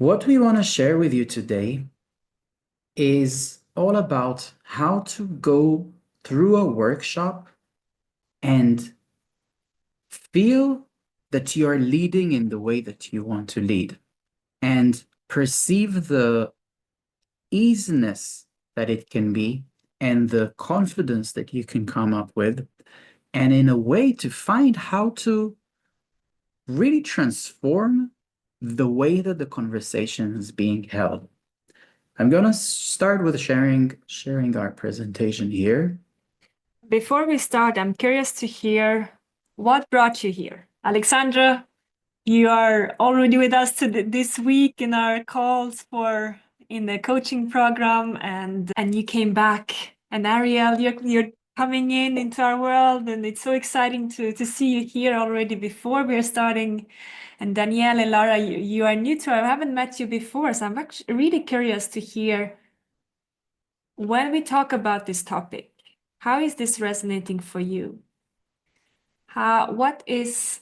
What we want to share with you today is all about how to go through a workshop and feel that you are leading in the way that you want to lead and perceive the easiness that it can be and the confidence that you can come up with, and in a way to find how to really transform the way that the conversation is being held. I'm gonna start with sharing our presentation here. Before we start, I'm curious to hear what brought you here. Alexandra, you are already with us this week in our calls in the coaching program, and you came back. And Ariel, you're coming into our world, and it's so exciting to see you here already before we're starting. And Danielle and Lara, you are new to. I haven't met you before, so I'm actually really curious to hear when we talk about this topic. How is this resonating for you? What is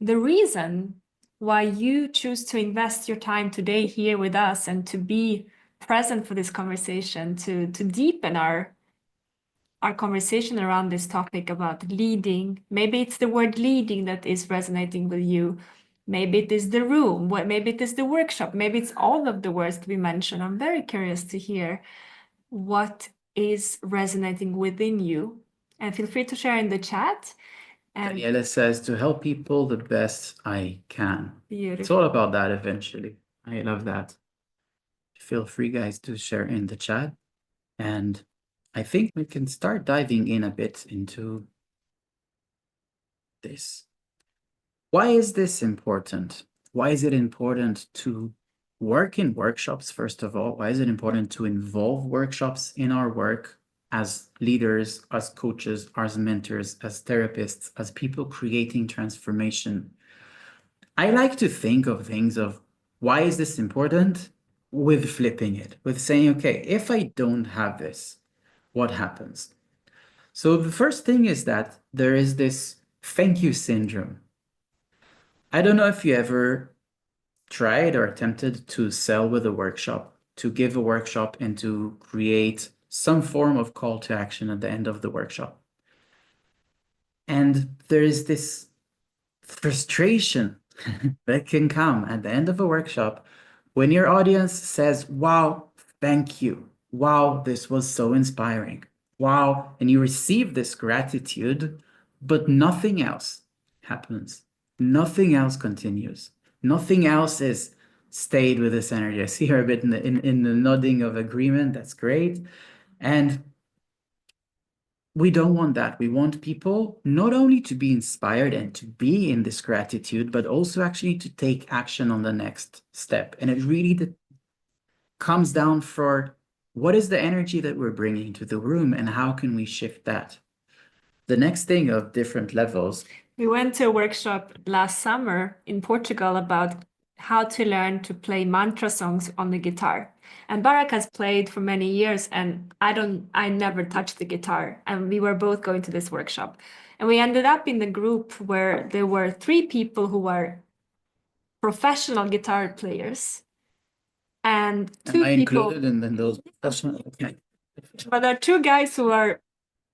the reason why you choose to invest your time today here with us and to be present for this conversation, to deepen our conversation around this topic about leading? Maybe it's the word leading that is resonating with you. Maybe it is the room, maybe it is the workshop, maybe it's all of the words we mentioned. I'm very curious to hear what is resonating within you, and feel free to share in the chat. And Daniela says, to help people the best I can. beautiful. It's all about that eventually. I love that. Feel free, guys, to share in the chat. And I think we can start diving in a bit into this. Why is this important? Why is it important to work in workshops, first of all? Why is it important to involve workshops in our work as leaders, as coaches, as mentors, as therapists, as people creating transformation? I like to think of things of why is this important with flipping it, with saying, okay, if I don't have this, what happens? So the first thing is that there is this thank you syndrome. I don't know if you ever tried or attempted to sell with a workshop, to give a workshop and to create some form of call to action at the end of the workshop. And there is this frustration that can come at the end of a workshop when your audience says, wow, thank you. Wow, this was so inspiring. Wow. And you receive this gratitude, but nothing else happens. Nothing else continues. Nothing else is stayed with this energy. I see her a bit in the nodding of agreement. That's great. And we don't want that. We want people not only to be inspired and to be in this gratitude, but also actually to take action on the next step. And it really comes down for what is the energy that we're bringing to the room and how can we shift that? The next thing of different levels. We went to a workshop last summer in Portugal about how to learn to play mantra songs on the guitar. And Barak has played for many years, and I never touched the guitar. And we were both going to this workshop. And we ended up in the group where there were 3 people who were professional guitar players. And 2 Am I people included in those professional? Okay. But there are 2 guys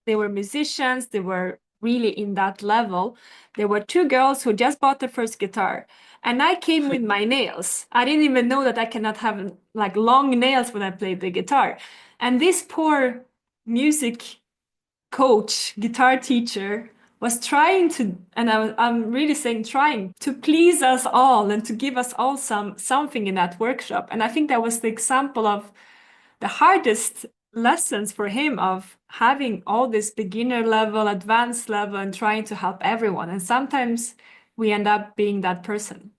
they were musicians, they were really in that level. There were 2 girls who just bought their first guitar. And I came with my nails. I didn't even know that I cannot have like long nails when I played the guitar. And this poor music coach, guitar teacher, was trying to, and I'm really saying trying to please us all and to give us all something in that workshop. And I think that was the example of the hardest lessons for him of having all this beginner level, advanced level, and trying to help everyone. And sometimes we end up being that person.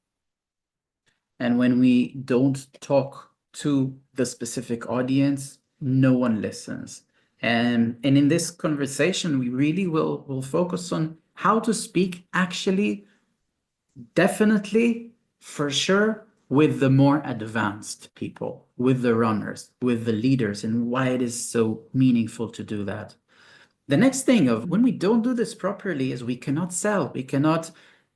And when we don't talk to the specific audience, no one listens. And in this conversation, we really will focus on how to speak actually, definitely, for sure, with the more advanced people, with the runners, with the leaders, and why it is so meaningful to do that. The next thing of when we don't do this properly is we cannot sell, we cannot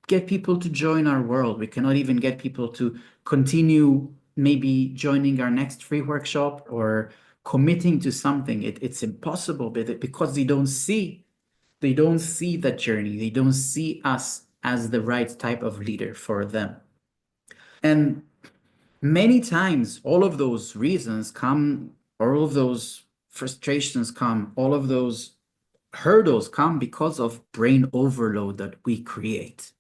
get people to join our world. We cannot even get people to continue maybe joining our next free workshop or committing to something. It's impossible because they don't see that journey. They don't see us as the right type of leader for them. And many times, all of those reasons come, all of those frustrations come, all of those hurdles come because of brain overload that we create.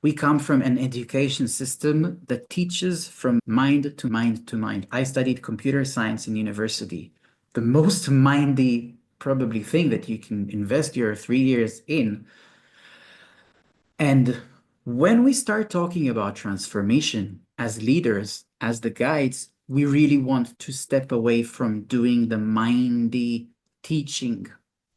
We come from an education system that teaches from mind to mind to mind. I studied computer science in university. The most mindy, probably, thing that you can invest your 3 years in. And when we start talking about transformation as leaders, as the guides, we really want to step away from doing the mindy teaching.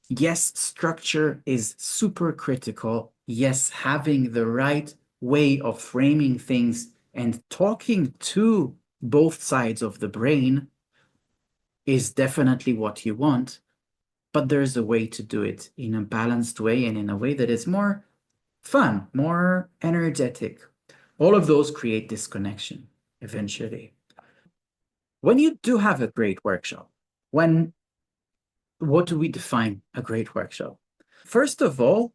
Yes, structure is super critical. Yes, having the right way of framing things and talking to both sides of the brain is definitely what you want, but there's a way to do it in a balanced way and in a way that is more fun, more energetic. All of those create disconnection eventually. When you do have a great workshop, what do we define a great workshop? First of all,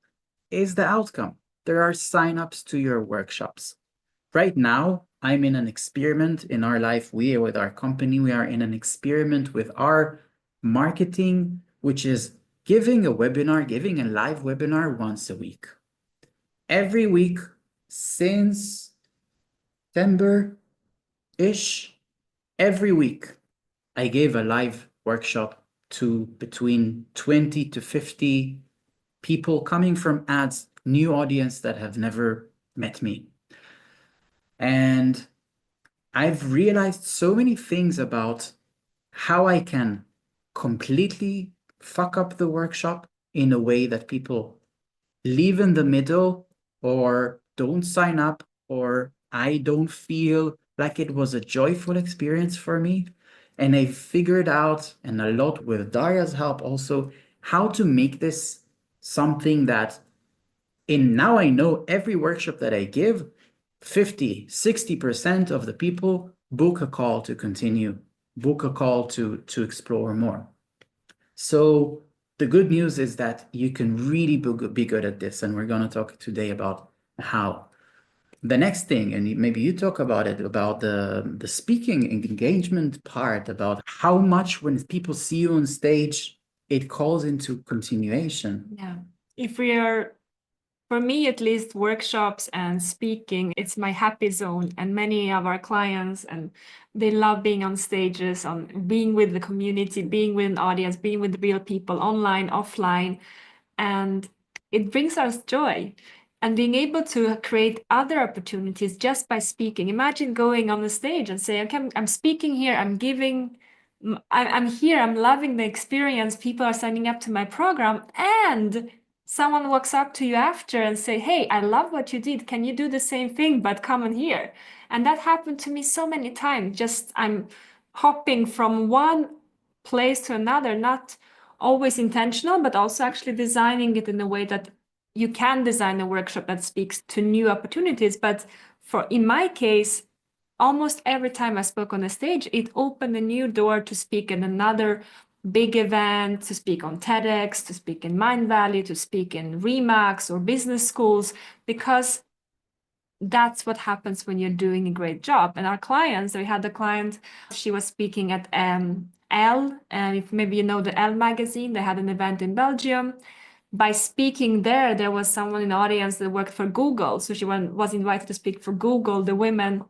is the outcome. There are signups to your workshops. Right now, I'm in an experiment in our life. We, with our company, we are in an experiment with our marketing, which is giving a webinar, giving a live webinar once a week. Every week since September-ish, every week I gave a live workshop to between 20 to 50 people coming from ads, new audience that have never met me. And I've realized so many things about how I can completely fuck up the workshop in a way that people leave in the middle or don't sign up, or I don't feel like it was a joyful experience for me. And I figured out, and a lot with Daria's help also, how to make this something that in now I know every workshop that I give, 50, 60% of the people book a call to continue, book a call to explore more. So the good news is that you can really be good at this, and we're going to talk today about how. The next thing, and maybe you talk about it, about the speaking engagement part, about how much when people see you on stage, it calls into continuation. Yeah. If we are, for me at least, workshops and speaking, it's my happy zone. And many of our clients, and they love being on stages, on being with the community, being with an audience, being with real people, online, offline. And it brings us joy. And being able to create other opportunities just by speaking. Imagine going on the stage and saying, okay, I'm speaking here, I'm giving, I'm here, I'm loving the experience. People are signing up to my program, and someone walks up to you after and say, hey, I love what you did. Can you do the same thing, but come on here? And that happened to me so many times. Just I'm hopping from one place to another, not always intentional, but also actually designing it in a way that you can design a workshop that speaks to new opportunities. But for in my case, almost every time I spoke on a stage, it opened a new door to speak at another big event, to speak on TEDx, to speak in Mind Valley, to speak in Remax or business schools, because that's what happens when you're doing a great job. And our clients, we had a client, she was speaking at Elle, and if maybe you know the Elle magazine, they had an event in Belgium. By speaking there, there was someone in the audience that worked for Google. So she was invited to speak for Google, the women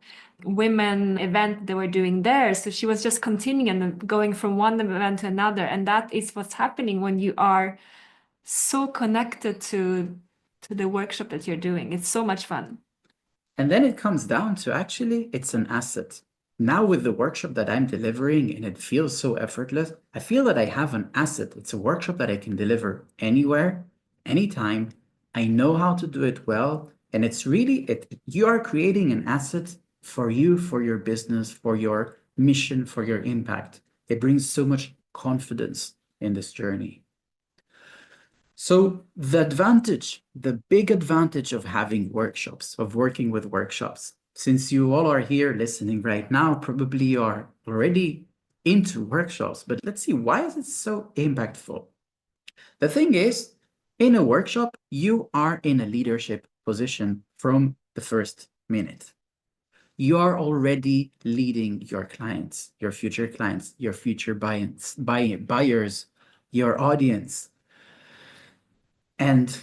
event they were doing there. So she was just continuing and going from one event to another. And that is what's happening when you are so connected to the workshop that you're doing. It's so much fun. And then it comes down to actually, it's an asset. Now, with the workshop that I'm delivering, and it feels so effortless, I feel that I have an asset. It's a workshop that I can deliver anywhere, anytime. I know how to do it well. And it's really, you are creating an asset for you, for your business, for your mission, for your impact. It brings so much confidence in this journey. So the big advantage of having workshops, of working with workshops, since you all are here listening right now, probably are already into workshops, but let's see, why is it so impactful? The thing is, in a workshop, you are in a leadership position from the first minute. You are already leading your clients, your future buyers, your audience. And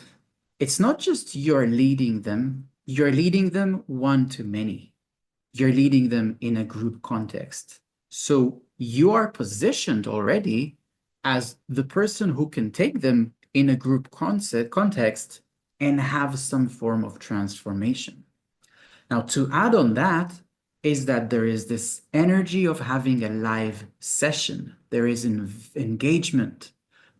it's not just you're leading them one to many. You're leading them in a group context. So you are positioned already as the person who can take them in a group context and have some form of transformation. Now, to add on that, is that there is this energy of having a live session. There is engagement.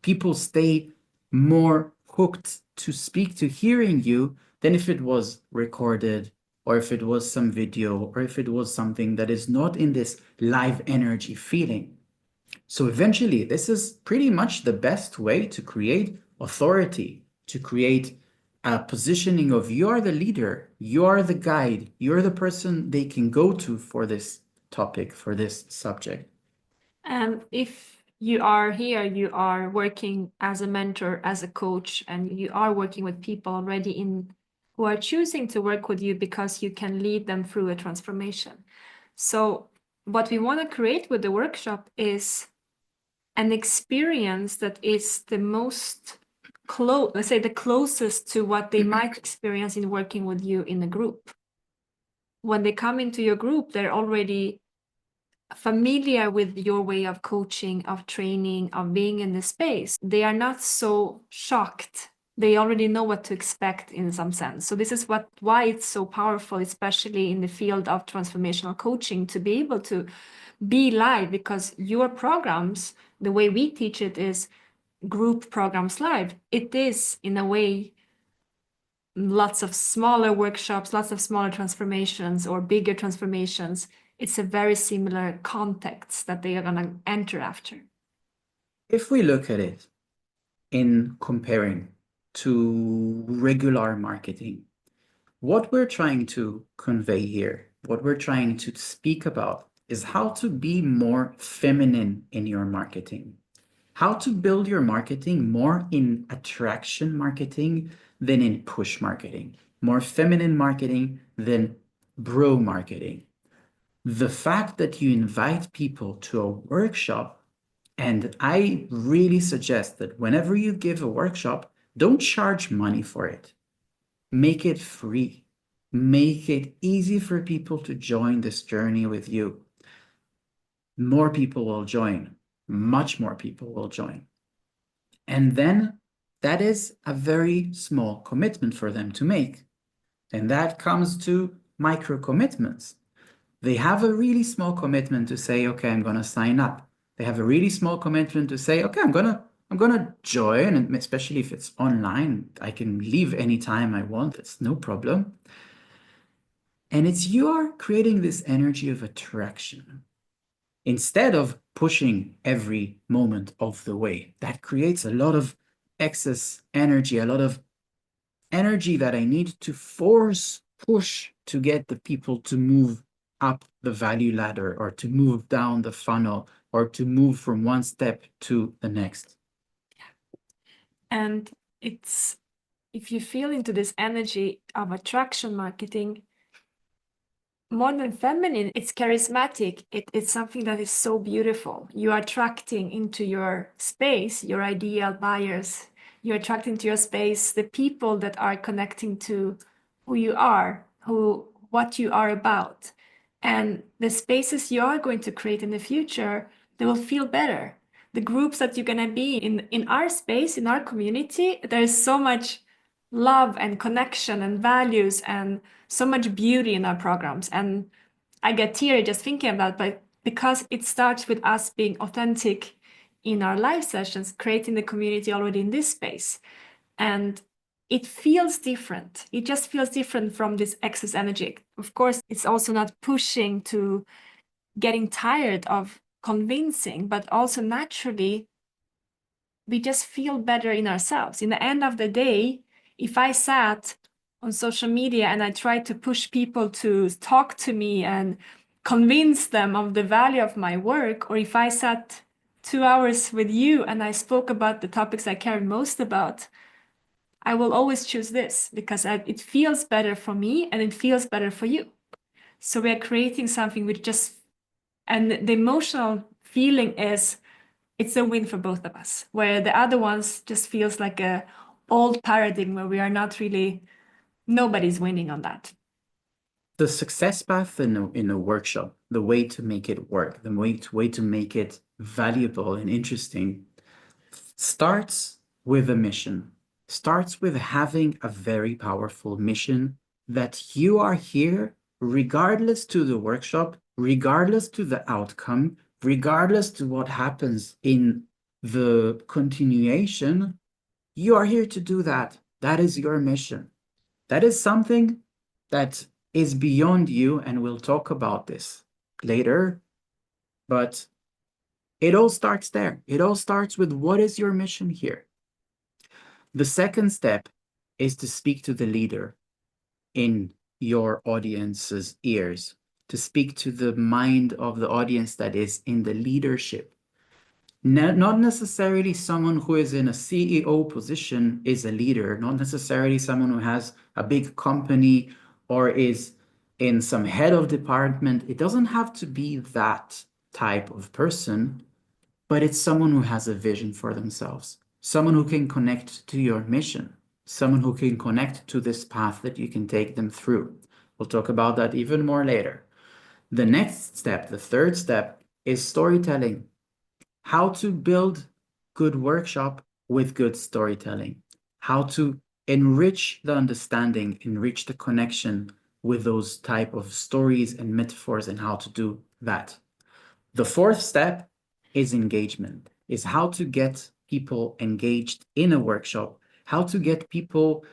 People stay more hooked to speak to hearing you than if it was recorded or if it was some video or if it was something that is not in this live energy feeling. So eventually, this is pretty much the best way to create authority, to create a positioning of you're the leader, you're the guide, you're the person they can go to for this topic, for this subject. And if you are here, you are working as a mentor, as a coach, and you are working with people already in who are choosing to work with you because you can lead them through a transformation. So what we want to create with the workshop is an experience that is the most close, let's say the closest to what they might experience in working with you in a group. When they come into your group, they're already familiar with your way of coaching, of training, of being in the space. They are not so shocked. They already know what to expect in some sense. So this is why it's so powerful, especially in the field of transformational coaching, to be able to be live, because your programs, the way we teach it is group programs live. It is in a way lots of smaller workshops, lots of smaller transformations or bigger transformations. It's a very similar context that they are going to enter after. If we look at it in comparing to regular marketing, what we're trying to convey here, what we're trying to speak about, is how to be more feminine in your marketing. How to build your marketing more in attraction marketing than in push marketing, more feminine marketing than bro marketing. The fact that you invite people to a workshop, and I really suggest that whenever you give a workshop, don't charge money for it. Make it free. Make it easy for people to join this journey with you. More people will join. Much more people will join. And then that is a very small commitment for them to make. And that comes to micro commitments. They have a really small commitment to say, okay, I'm going to sign up. They have a really small commitment to say, okay, I'm gonna join, and especially if it's online, I can leave anytime I want. It's no problem. And it's you are creating this energy of attraction instead of pushing every moment of the way. That creates a lot of excess energy, a lot of energy that I need to push to get the people to move up the value ladder or to move down the funnel or to move from one step to the next. And it's, if you feel into this energy of attraction marketing, more than feminine, it's charismatic. It's something that is so beautiful. You are attracting into your space your ideal buyers. You're attracting to your space the people that are connecting to who you are, what you are about. And the spaces you are going to create in the future, they will feel better. The groups that you're going to be in our space, in our community, there is so much love and connection and values and so much beauty in our programs. And I get teary just thinking about it, but because it starts with us being authentic in our live sessions, creating the community already in this space. And it feels different. It just feels different from this excess energy. Of course, it's also not pushing to getting tired of convincing, but also naturally we just feel better in ourselves. In the end of the day, if I sat on social media and I tried to push people to talk to me and convince them of the value of my work, or if I sat 2 hours with you and I spoke about the topics I care most about, I will always choose this because it feels better for me and it feels better for you. So we are creating something which just, and the emotional feeling is it's a win for both of us, where the other ones just feels like a old paradigm where we are not really, nobody's winning on that. The success path in a workshop, the way to make it work, the way to make it valuable and interesting starts with a mission, starts with having a very powerful mission that you are here regardless to the workshop, regardless to the outcome, regardless to what happens in the continuation, you are here to do that. That is your mission. That is something that is beyond you, and we'll talk about this later, but it all starts there. It all starts with what is your mission here? The second step is to speak to the leader in your audience's ears, to speak to the mind of the audience that is in the leadership. Not necessarily someone who is in a CEO position is a leader, not necessarily someone who has a big company or is in some head of department. It doesn't have to be that type of person, but it's someone who has a vision for themselves, someone who can connect to your mission, someone who can connect to this path that you can take them through. We'll talk about that even more later. The next step, the third step, is storytelling. How to build good workshop with good storytelling. How to enrich the understanding, enrich the connection with those type of stories and metaphors, and how to do that. The fourth step is engagement, is how to get people engaged in a workshop, how to get people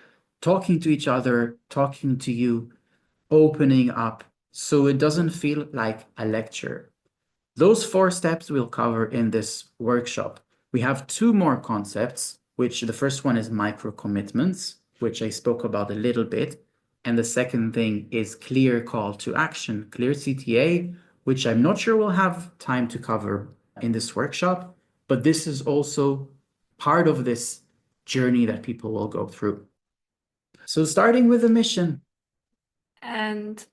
talking to each other, talking to you, opening up, so it doesn't feel like a lecture. Those four steps we'll cover in this workshop. We have two more concepts, which the first one is micro commitments, which I spoke about a little bit. And the second thing is clear call to action, clear CTA, which I'm not sure we'll have time to cover in this workshop, but this is also part of this journey that people will go through. So starting with the mission. And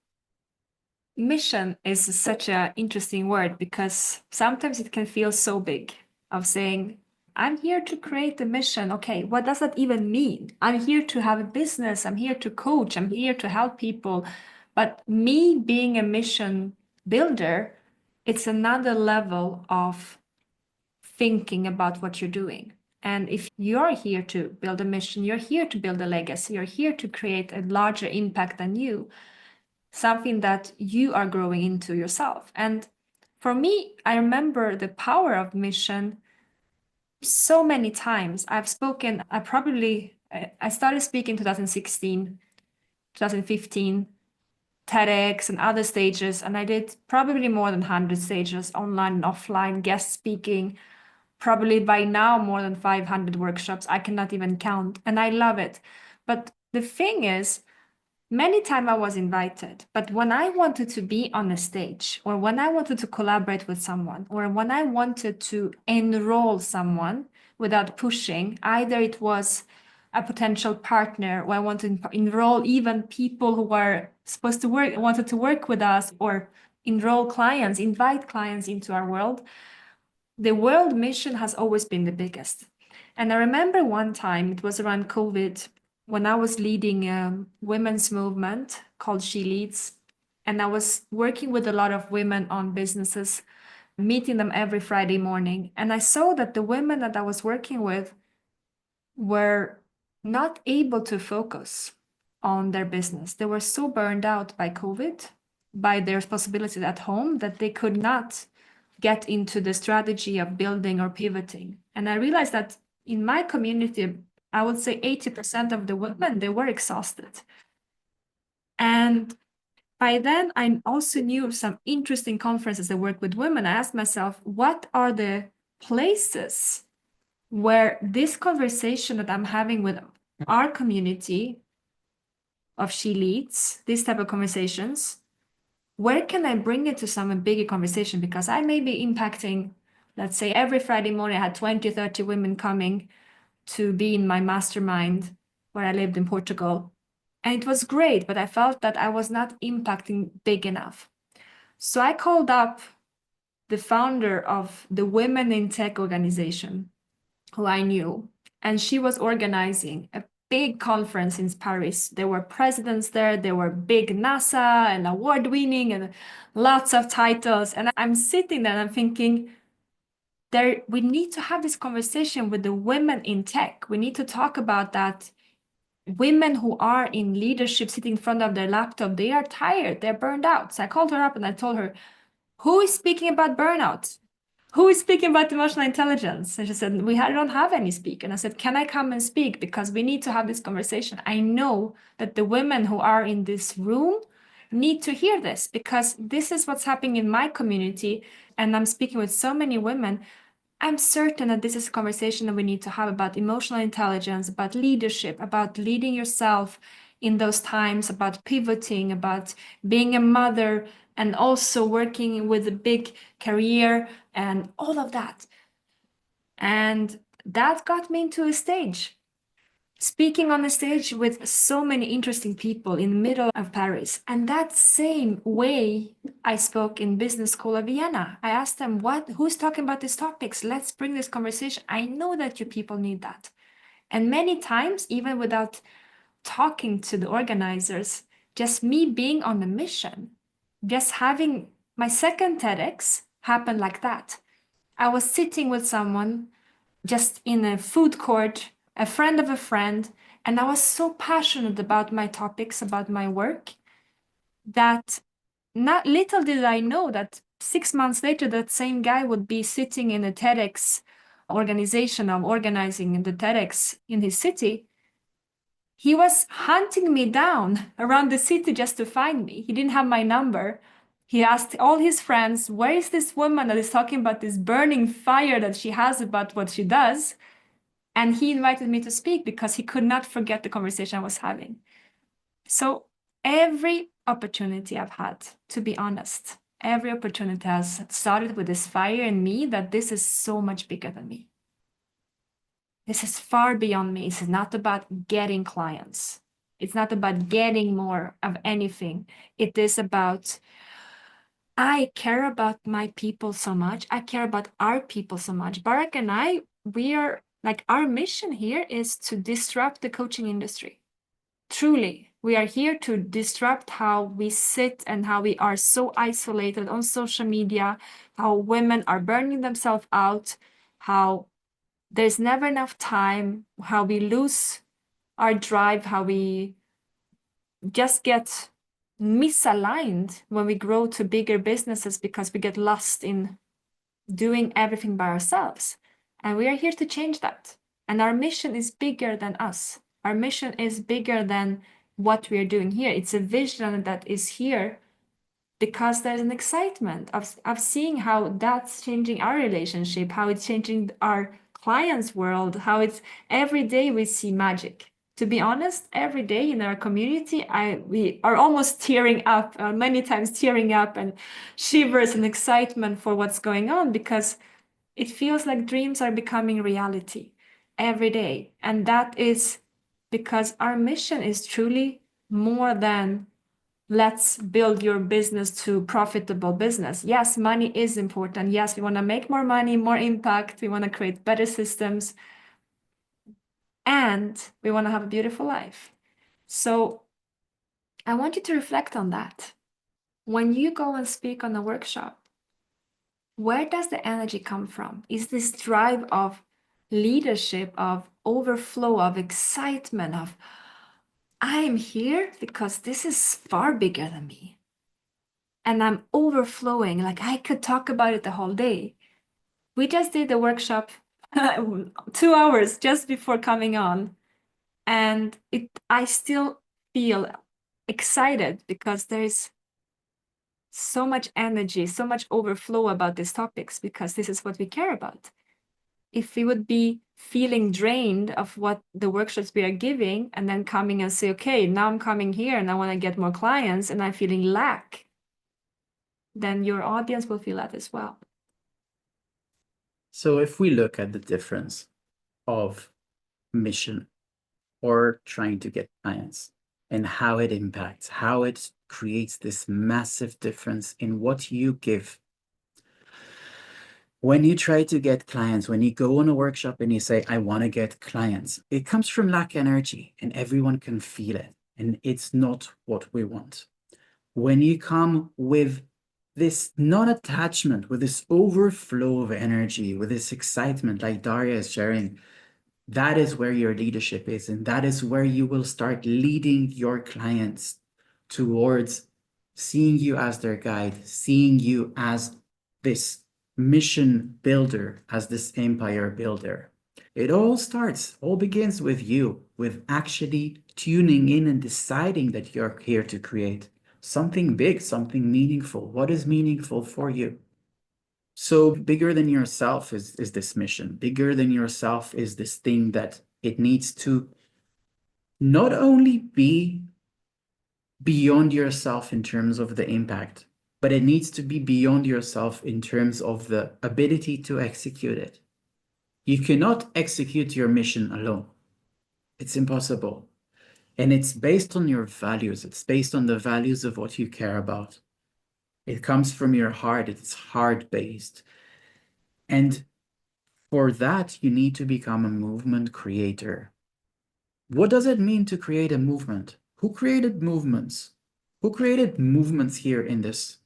mission is such an interesting word because sometimes it can feel so big of saying, I'm here to create a mission. Okay, what does that even mean? I'm here to have a business. I'm here to coach. I'm here to help people. But me being a mission builder, it's another level of thinking about what you're doing. And if you're here to build a mission, you're here to build a legacy, you're here to create a larger impact than you, something that you are growing into yourself. And for me, I remember the power of mission so many times. I've spoken, I started speaking 2016, 2015, TEDx and other stages, and I did probably more than 100 stages, online and offline, guest speaking, probably by now more than 500 workshops. I cannot even count, and I love it. But the thing is, many times I was invited, but when I wanted to be on a stage, or when I wanted to collaborate with someone, or when I wanted to enroll someone without pushing, either it was a potential partner, or I wanted to enroll even people who were supposed to work, wanted to work with us, or enroll clients, invite clients into our world, the world mission has always been the biggest. And I remember one time, it was around COVID, when I was leading a women's movement called She Leads. And I was working with a lot of women on businesses, meeting them every Friday morning. And I saw that the women that I was working with were not able to focus on their business. They were so burned out by COVID, by their responsibilities at home, that they could not get into the strategy of building or pivoting. And I realized that in my community, I would say 80% of the women, they were exhausted. And by then, I also knew some interesting conferences that work with women. I asked myself, what are the places where this conversation that I'm having with our community of She Leads, these type of conversations, where can I bring it to some bigger conversation? Because I may be impacting, let's say every Friday morning, I had 20, 30 women coming to be in my mastermind where I lived in Portugal. And it was great, but I felt that I was not impacting big enough. So I called up the founder of the Women in Tech organization, who I knew, and she was organizing a big conference in Paris. There were presidents there were big NASA and award winning and lots of titles. And I'm sitting there and I'm thinking, we need to have this conversation with the women in tech. We need to talk about that. Women who are in leadership sitting in front of their laptop, they are tired, they're burned out. So I called her up and I told her, who is speaking about burnout? Who is speaking about emotional intelligence? And she said, don't have any speak. And I said, can I come and speak? Because we need to have this conversation. I know that the women who are in this room need to hear this because this is what's happening in my community. And I'm speaking with so many women. I'm certain that this is a conversation that we need to have about emotional intelligence, about leadership, about leading yourself in those times, about pivoting, about being a mother, and also working with a big career and all of that. And that got me into a stage, speaking on a stage with so many interesting people in the middle of Paris. And that same way I spoke in business school of Vienna. I asked them, who's talking about these topics? Let's bring this conversation. I know that you people need that. And many times, even without talking to the organizers, just me being on the mission, just having my second TEDx happen like that. I was sitting with someone just in a food court, a friend of a friend, and I was so passionate about my topics, about my work, that not little did I know that 6 months later, that same guy would be sitting in a TEDx organization of organizing the TEDx in his city. He was hunting me down around the city just to find me. He didn't have my number. He asked all his friends, where is this woman that is talking about this burning fire that she has about what she does? And he invited me to speak because he could not forget the conversation I was having. So every opportunity I've had, to be honest, every opportunity has started with this fire in me that this is so much bigger than me. This is far beyond me. It's not about getting clients. It's not about getting more of anything. It is about, I care about my people so much. I care about our people so much. Barak and I, we are like, our mission here is to disrupt the coaching industry. Truly, we are here to disrupt how we sit and how we are so isolated on social media, how women are burning themselves out, how there's never enough time, how we lose our drive, how we just get misaligned when we grow to bigger businesses because we get lost in doing everything by ourselves. And we are here to change that. And our mission is bigger than us. Our mission is bigger than what we are doing here. It's a vision that is here because there's an excitement of seeing how that's changing our relationship, how it's changing our clients' world, how it's every day we see magic. To be honest, every day in our community, we are almost tearing up, many times tearing up and shivers and excitement for what's going on because it feels like dreams are becoming reality every day. And that is because our mission is truly more than let's build your business to profitable business. Yes, money is important. Yes, we want to make more money, more impact. We want to create better systems. And we want to have a beautiful life. So I want you to reflect on that. When you go and speak on a workshop, where does the energy come from? Is this drive of leadership, of overflow, of excitement, of I'm here because this is far bigger than me. And I'm overflowing, like I could talk about it the whole day. We just did a workshop 2 hours just before coming on. And I still feel excited because there's so much energy, so much overflow about these topics because this is what we care about. if we would be feeling drained of what the workshops we are giving and then coming and say, okay, now I'm coming here and I want to get more clients and I'm feeling lack, then your audience will feel that as well. So if we look at the difference of mission or trying to get clients and how it impacts, how it creates this massive difference in what you give. When you try to get clients, when you go on a workshop and you say, I want to get clients, it comes from lack energy and everyone can feel it. And it's not what we want. When you come with this non-attachment, with this overflow of energy, with this excitement, like Daria is sharing, that is where your leadership is. And that is where you will start leading your clients towards seeing you as their guide, seeing you as this mission builder, as this empire builder. It all begins with you, with actually tuning in and deciding that you're here to create something big, something meaningful. What is meaningful for you? So bigger than yourself is this mission. Bigger than yourself is this thing that it needs to not only be beyond yourself in terms of the impact, but it needs to be beyond yourself in terms of the ability to execute it. You cannot execute your mission alone. It's impossible. And it's based on your values. It's based on the values of what you care about. It comes from your heart. It's heart-based. And for that, you need to become a movement creator. What does it mean to create a movement? Who created movements? Who created movements here in this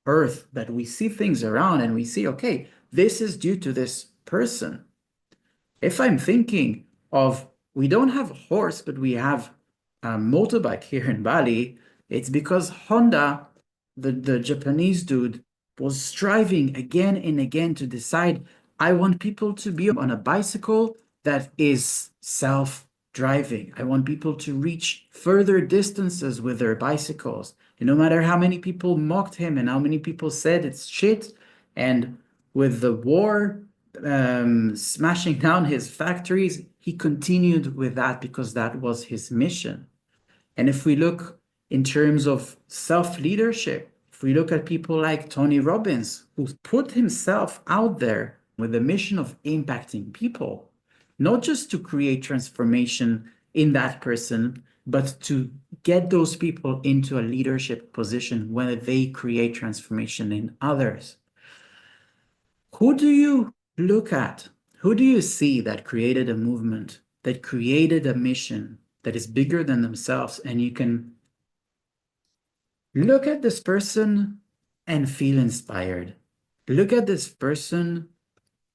earth that we see things around and we see, okay, this is due to this person. If I'm thinking of, we don't have a horse, but we have a motorbike here in Bali, it's because Honda, the Japanese dude, was striving again and again to decide, I want people to be on a bicycle that is self-driving. I want people to reach further distances with their bicycles. And no matter how many people mocked him and how many people said it's shit, and with the war smashing down his factories, he continued with that because that was his mission. And if we look in terms of self-leadership, if we look at people like Tony Robbins, who put himself out there with the mission of impacting people, not just to create transformation in that person, but to get those people into a leadership position where they create transformation in others. Who do you look at? Who do you see that created a movement, that created a mission that is bigger than themselves? And you can look at this person and feel inspired. Look at this person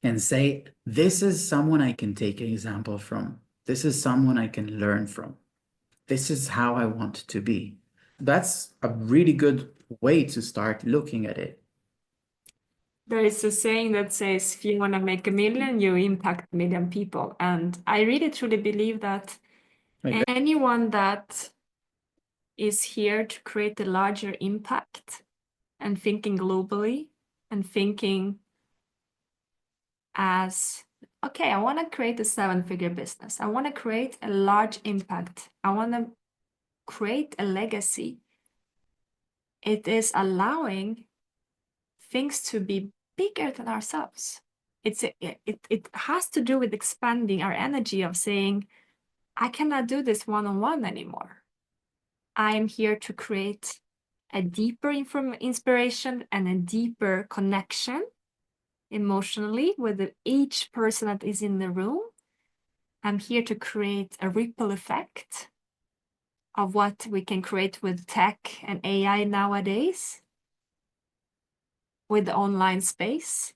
and say, this is someone I can take an example from. This is someone I can learn from. This is how I want to be. That's a really good way to start looking at it. There is a saying that says, if you want to make a million, you impact a million people. And I really truly believe that anyone that is here to create a larger impact and thinking globally and thinking as, okay, I want to create a 7-figure business. I want to create a large impact. I want to create a legacy. It is allowing things to be bigger than ourselves. It has to do with expanding our energy of saying, I cannot do this one-on-one anymore. I am here to create a deeper inspiration and a deeper connection emotionally with each person that is in the room. I'm here to create a ripple effect of what we can create with tech and AI nowadays, with the online space.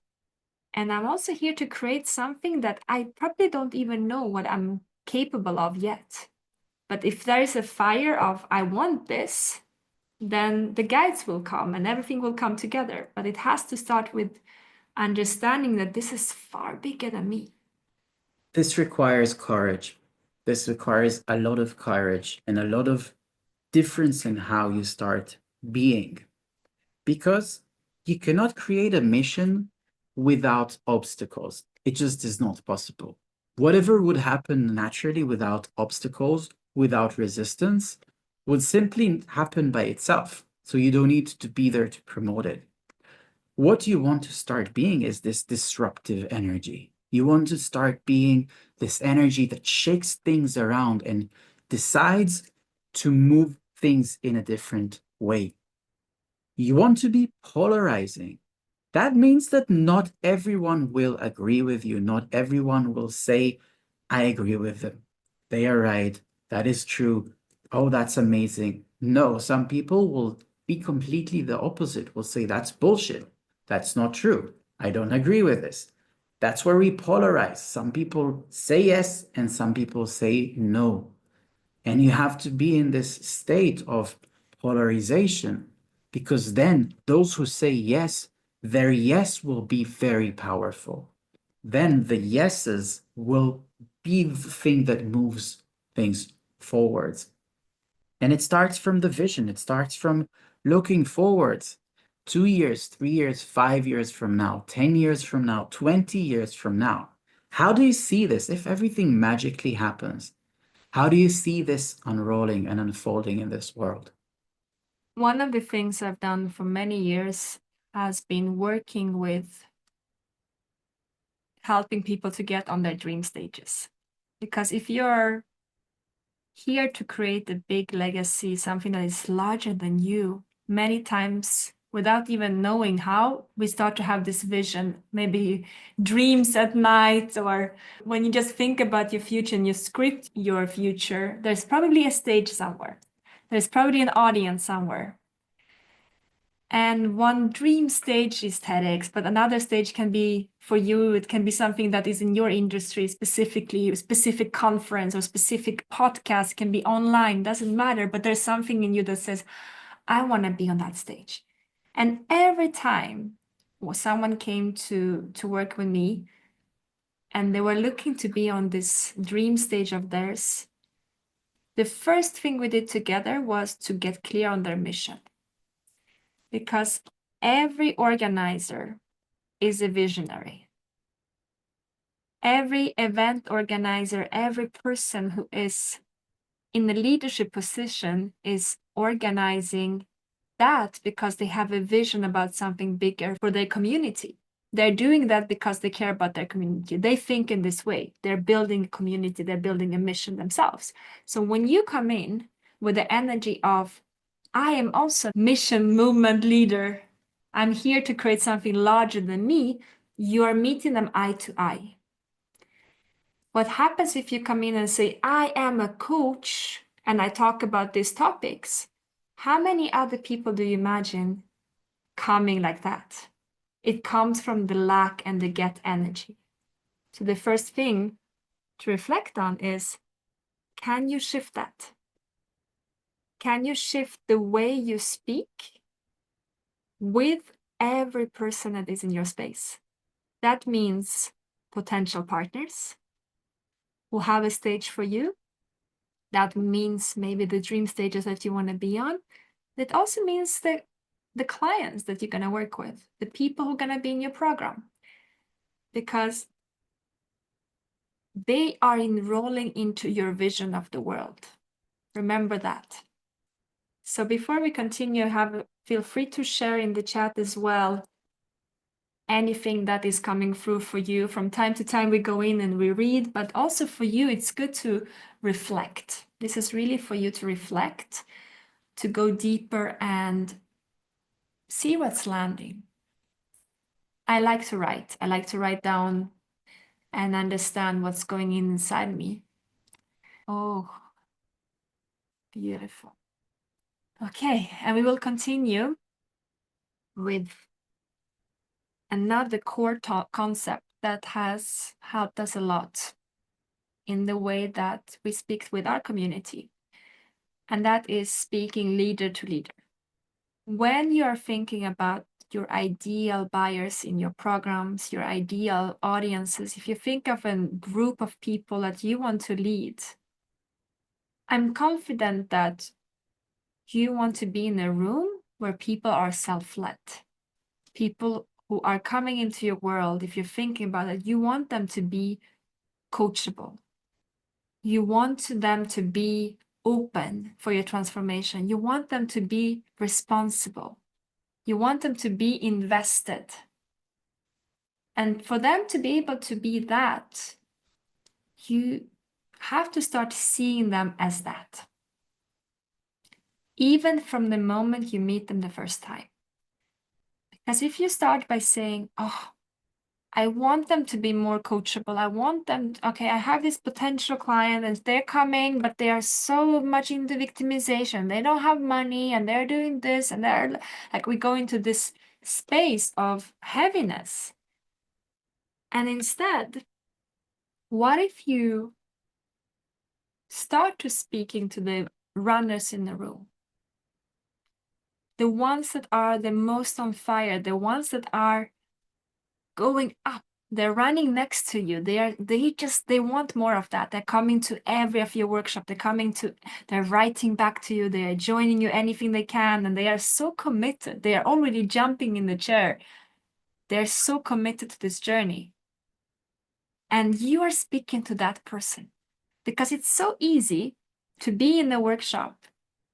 And I'm also here to create something that I probably don't even know what I'm capable of yet. But if there is a fire of, I want this, then the guides will come and everything will come together. But it has to start with understanding that this is far bigger than me. This requires courage. This requires a lot of courage and a lot of difference in how you start being. Because you cannot create a mission without obstacles. It just is not possible. Whatever would happen naturally without obstacles, without resistance, would simply happen by itself. So you don't need to be there to promote it. What you want to start being is this disruptive energy. You want to start being this energy that shakes things around and decides to move things in a different way. You want to be polarizing. That means that not everyone will agree with you. Not everyone will say, I agree with them. They are right. That is true. Oh, that's amazing. No, some people will be completely the opposite, will say, that's bullshit. That's not true. I don't agree with this. That's where we polarize. Some people say yes, and some people say no. And you have to be in this state of polarization because then those who say yes, their yes will be very powerful. Then the yeses will be the thing that moves things forwards. And it starts from the vision, it starts from looking forwards 2 years, 3 years, 5 years from now, 10 years from now, 20 years from now. How do you see this if everything magically happens? How do you see this unrolling and unfolding in this world? One of the things I've done for many years has been working with helping people to get on their dream stages. Because if you're here to create a big legacy, something that is larger than you, many times without even knowing how, we start to have this vision, maybe dreams at night, or when you just think about your future and you script your future, there's probably a stage somewhere. There's probably an audience somewhere. And one dream stage is TEDx, but another stage can be for you, it can be something that is in your industry specifically, a specific conference or specific podcast, can be online, doesn't matter, but there's something in you that says, I want to be on that stage. And every time someone came to work with me and they were looking to be on this dream stage of theirs, the first thing we did together was to get clear on their mission. Because every organizer is a visionary. Every event organizer, every person who is in a leadership position is organizing that because they have a vision about something bigger for their community. They're doing that because they care about their community. They think in this way. They're building a community, they're building a mission themselves. So when you come in with the energy of, I am also mission movement leader, I'm here to create something larger than me, you are meeting them eye to eye. What happens if you come in and say, I am a coach and I talk about these topics? How many other people do you imagine coming like that? It comes from the lack and the get energy. So the first thing to reflect on is, can you shift that? Can you shift the way you speak with every person that is in your space? That means potential partners will have a stage for you. That means maybe the dream stages that you want to be on. It also means the clients that you're going to work with, the people who are going to be in your program, because they are enrolling into your vision of the world. Remember that. So before we continue, feel free to share in the chat as well anything that is coming through for you. From time to time, we go in and we read, but also for you, it's good to reflect. This is really for you to reflect, to go deeper and see what's landing. I like to write. I like to write down and understand what's going inside me. Oh, beautiful. Okay, and we will continue with another core concept that has helped us a lot in the way that we speak with our community, and that is speaking leader to leader. When you are thinking about your ideal buyers in your programs, your ideal audiences, if you think of a group of people that you want to lead, I'm confident that you want to be in a room where people are self-led, people who are coming into your world, if you're thinking about it, you want them to be coachable. You want them to be open for your transformation. You want them to be responsible. You want them to be invested. And for them to be able to be that, you have to start seeing them as that, even from the moment you meet them the first time. Because if you start by saying, oh, I want them to be more coachable. I want them, okay, I have this potential client and they're coming, but they are so much into victimization. They don't have money and they're doing this and they're like, we go into this space of heaviness. And instead, what if you start to speaking to the runners in the room? The ones that are the most on fire, the ones that are going up, they're running next to you, they want more of that. They're coming to every of your workshop, they're writing back to you, they're joining you anything they can, and they are so committed. They are already jumping in the chair. They're so committed to this journey, and you are speaking to that person, because it's so easy to be in the workshop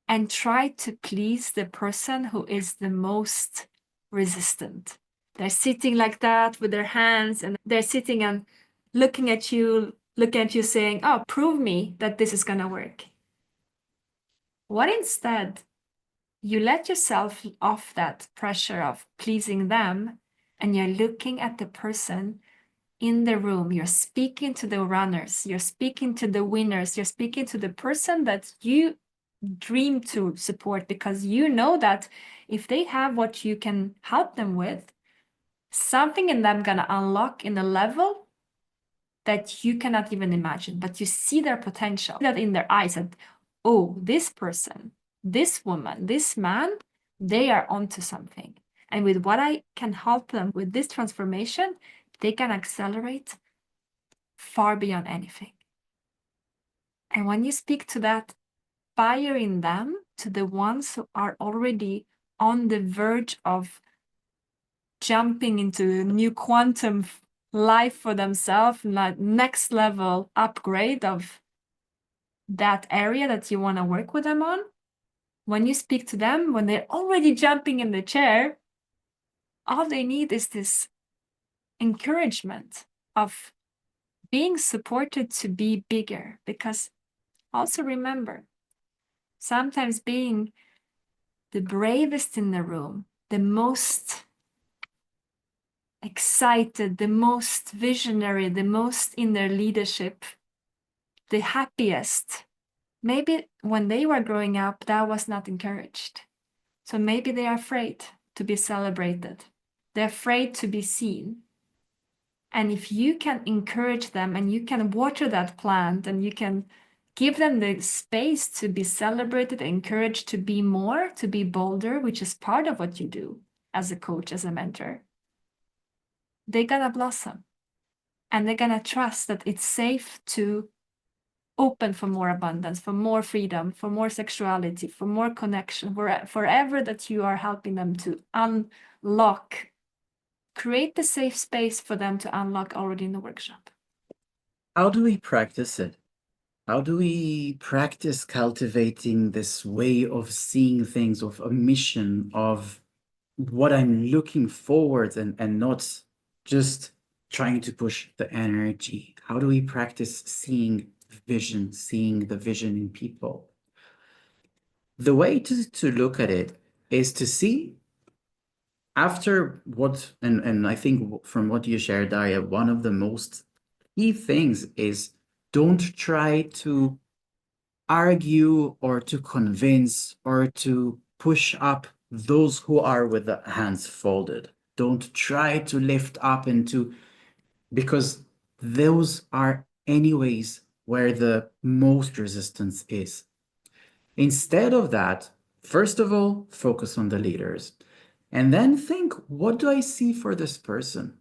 and try to please the person who is the most resistant. They're sitting like that with their hands, and they're sitting and looking at you saying, oh, prove me that this is going to work. What instead, you let yourself off that pressure of pleasing them, and you're looking at the person in the room. You're speaking to the runners, you're speaking to the winners, you're speaking to the person that you dream to support, because you know that if they have what you can help them with, something in them gonna unlock in a level that you cannot even imagine. But you see their potential, that in their eyes, that, oh, this person, this woman, this man, they are onto something. And with what I can help them with this transformation, they can accelerate far beyond anything. And when you speak to that fire in them, to the ones who are already on the verge of jumping into a new quantum life for themselves, like next level upgrade of that area that you want to work with them on, when you speak to them, when they're already jumping in the chair, all they need is this encouragement of being supported to be bigger. Because also remember, sometimes being the bravest in the room, the most excited, the most visionary, the most in their leadership, the happiest, maybe when they were growing up, that was not encouraged. So maybe they are afraid to be celebrated. They're afraid to be seen. And if you can encourage them and you can water that plant and you can give them the space to be celebrated, encouraged to be more, to be bolder, which is part of what you do as a coach, as a mentor, they're gonna blossom. And they're gonna trust that it's safe to open for more abundance, for more freedom, for more sexuality, for more connection, forever that you are helping them to unlock. Create the safe space for them to unlock already in the workshop. How do we practice it? How do we practice cultivating this way of seeing things, of a mission, of what I'm looking forward and not just trying to push the energy? How do we practice seeing vision, seeing the vision in people? The way to look at it is to see after what, and I think from what you shared, Daria, one of the most key things is don't try to argue or to convince or to push up those who are with the hands folded. Don't try to lift up into, because those are anyways where the most resistance is. Instead of that, first of all, focus on the leaders and then think, what do I see for this person?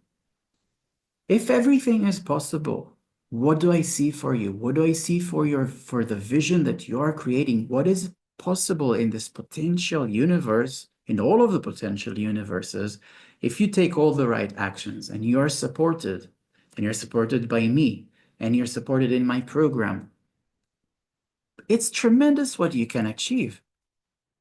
If everything is possible, what do I see for you? What do I see for the vision that you're creating? What is possible in this potential universe in all of the potential universes, if you take all the right actions and you're supported by me, and you're supported in my program, it's tremendous what you can achieve.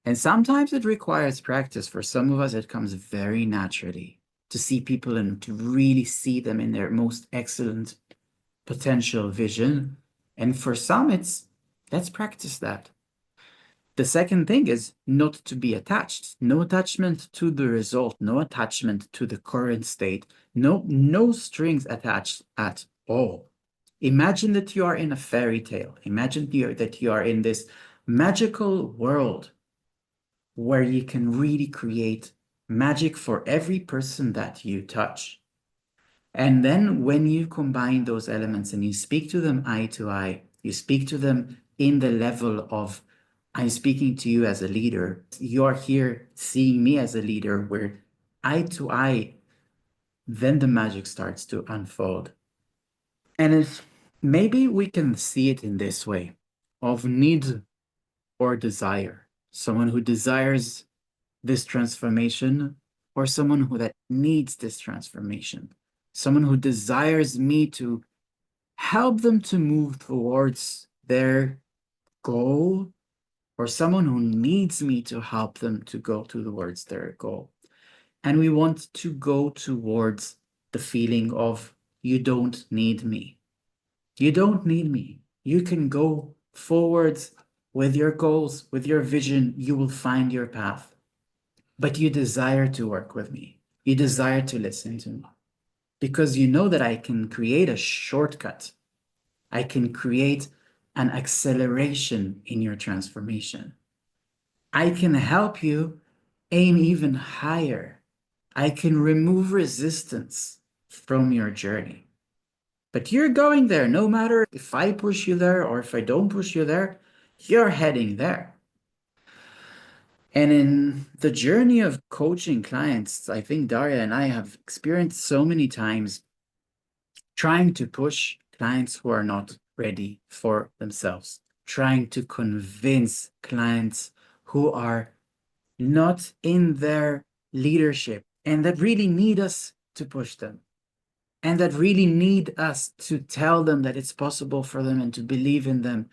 And sometimes it requires practice. For some of us, it comes very naturally to see people and to really see them in their most excellent potential vision. And for some, it's let's practice that. The second thing is not to be attached. No attachment to the result, no attachment to the current state, no strings attached at all. Imagine that you are in a fairy tale. Imagine that you are in this magical world where you can really create magic for every person that you touch. And then when you combine those elements and you speak to them eye to eye, you speak to them in the level of, I'm speaking to you as a leader. You're here seeing me as a leader, where eye to eye, then the magic starts to unfold. And maybe we can see it in this way of need or desire. Someone who desires this transformation, or someone who that needs this transformation. Someone who desires me to help them to move towards their goal, or someone who needs me to help them to go towards their goal. And we want to go towards the feeling of, you don't need me. You don't need me. You can go forwards with your goals, with your vision. You will find your path. But you desire to work with me. You desire to listen to me. Because you know that I can create a shortcut. I can create an acceleration in your transformation. I can help you aim even higher. I can remove resistance from your journey. But you're going there, no matter if I push you there or if I don't push you there, you're heading there. And in the journey of coaching clients, I think Daria and I have experienced so many times trying to push clients who are not ready for themselves, trying to convince clients who are not in their leadership and that really need us to push them and that really need us to tell them that it's possible for them and to believe in them.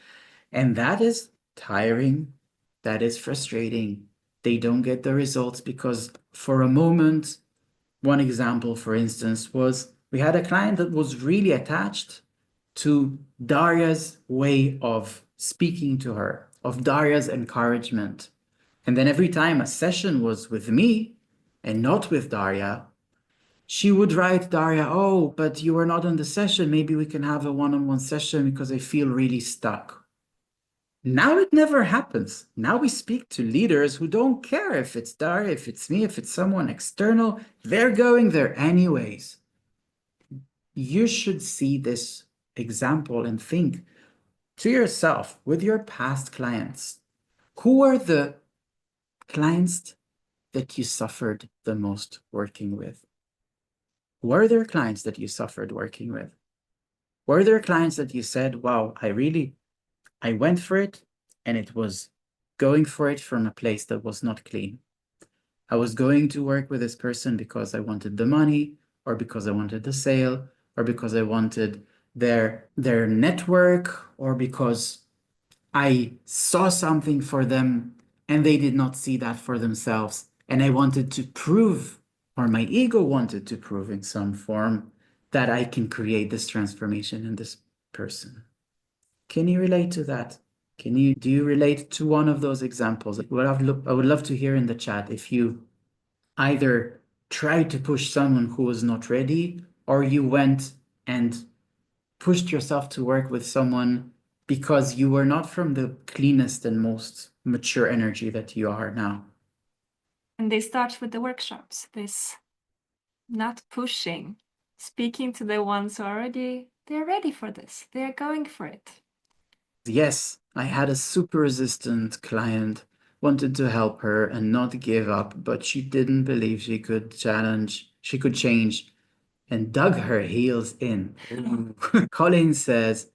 And that is tiring. That is frustrating. They don't get the results because for a moment, one example, for instance, was we had a client that was really attached to Daria's way of speaking to her, of Daria's encouragement. And then every time a session was with me and not with Daria, she would write Daria, oh, but you were not on the session. Maybe we can have a one-on-one session because I feel really stuck. Now it never happens. Now we speak to leaders who don't care if it's Daria, if it's me, if it's someone external. They're going there anyways. You should see this example and think to yourself with your past clients, who are the clients that you suffered the most working with? Were there clients that you suffered working with? Were there clients that you said, wow, I went for it and it was going for it from a place that was not clean. I was going to work with this person because I wanted the money or because I wanted the sale or because I wanted their network or because I saw something for them and they did not see that for themselves. And I wanted to prove, or my ego wanted to prove in some form, that I can create this transformation in this person. Can you relate to that? Do you relate to one of those examples? I would love to hear in the chat if you either tried to push someone who was not ready, or you went and pushed yourself to work with someone because you were not from the cleanest and most mature energy that you are now. And they start with the workshops, this not pushing, speaking to the ones who already, they're ready for this, they're going for it. Yes, I had a super resistant client, wanted to help her and not give up, but she didn't believe she could change, and dug her heels in. Colin says,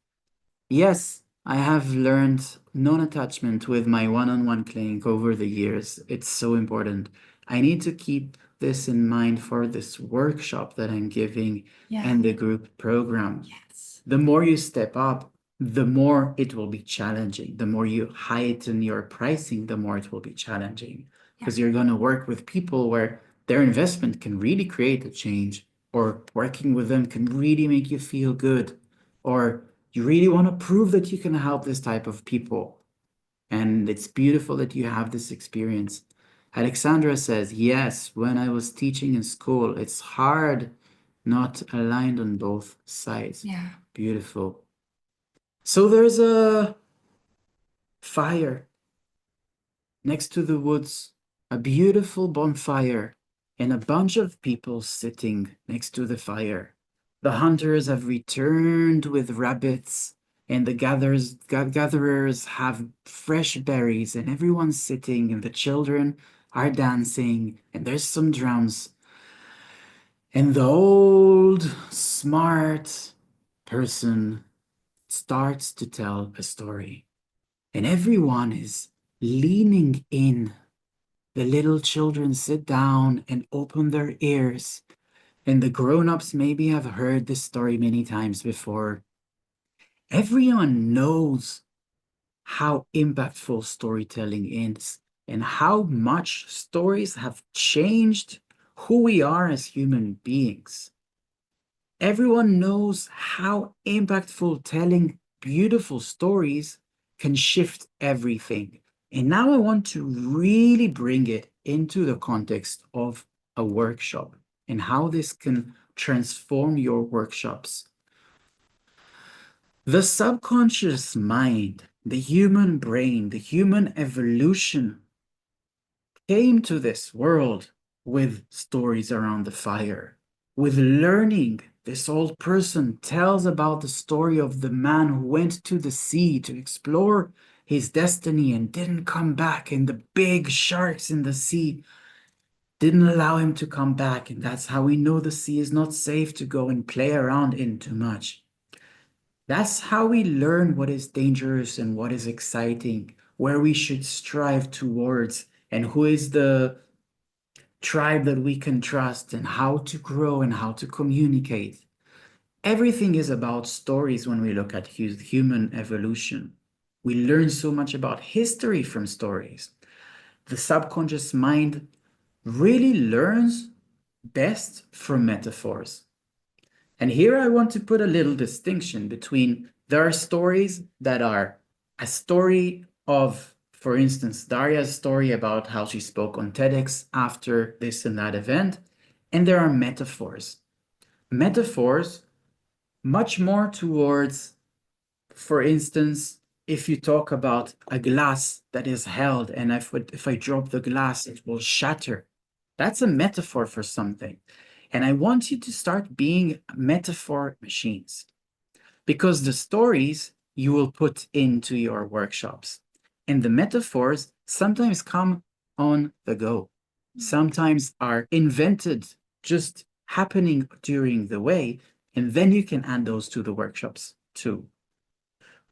yes, I have learned non-attachment with my one-on-one clinic over the years. It's so important. I need to keep this in mind for this workshop that I'm giving and the group program. Yes. The more you step up, the more it will be challenging. The more you heighten your pricing, the more it will be challenging. Because you're going to work with people where their investment can really create a change, or working with them can really make you feel good, or you really want to prove that you can help this type of people. And it's beautiful that you have this experience. Alexandra says, yes, when I was teaching in school, it's hard not aligned on both sides. Yeah. Beautiful. So there's a fire next to the woods, a beautiful bonfire, and a bunch of people sitting next to the fire. The hunters have returned with rabbits, and the gatherers have fresh berries, and everyone's sitting, and the children are dancing, and there's some drums. And the old, smart person starts to tell a story, and everyone is leaning in. The little children sit down and open their ears, and the grown-ups maybe have heard this story many times before. Everyone knows how impactful storytelling is and how much stories have changed who we are as human beings. Everyone knows how impactful telling beautiful stories can shift everything. And now I want to really bring it into the context of a workshop and how this can transform your workshops. The subconscious mind, the human brain, the human evolution came to this world with stories around the fire, with learning. This old person tells about the story of the man who went to the sea to explore his destiny and didn't come back, and the big sharks in the sea didn't allow him to come back. And that's how we know the sea is not safe to go and play around in too much. That's how we learn what is dangerous and what is exciting, where we should strive towards, and who is the tribe that we can trust, and how to grow and how to communicate. Everything is about stories when we look at human evolution. We learn so much about history from stories. The subconscious mind really learns best from metaphors. And here I want to put a little distinction between there are stories that are a story of, for instance, Daria's story about how she spoke on TEDx after this and that event, and there are metaphors. Metaphors much more towards, for instance, if you talk about a glass that is held, and if I drop the glass, it will shatter. That's a metaphor for something. And I want you to start being metaphor machines, because the stories you will put into your workshops, and the metaphors sometimes come on the go, sometimes are invented just happening during the way, and then you can add those to the workshops too.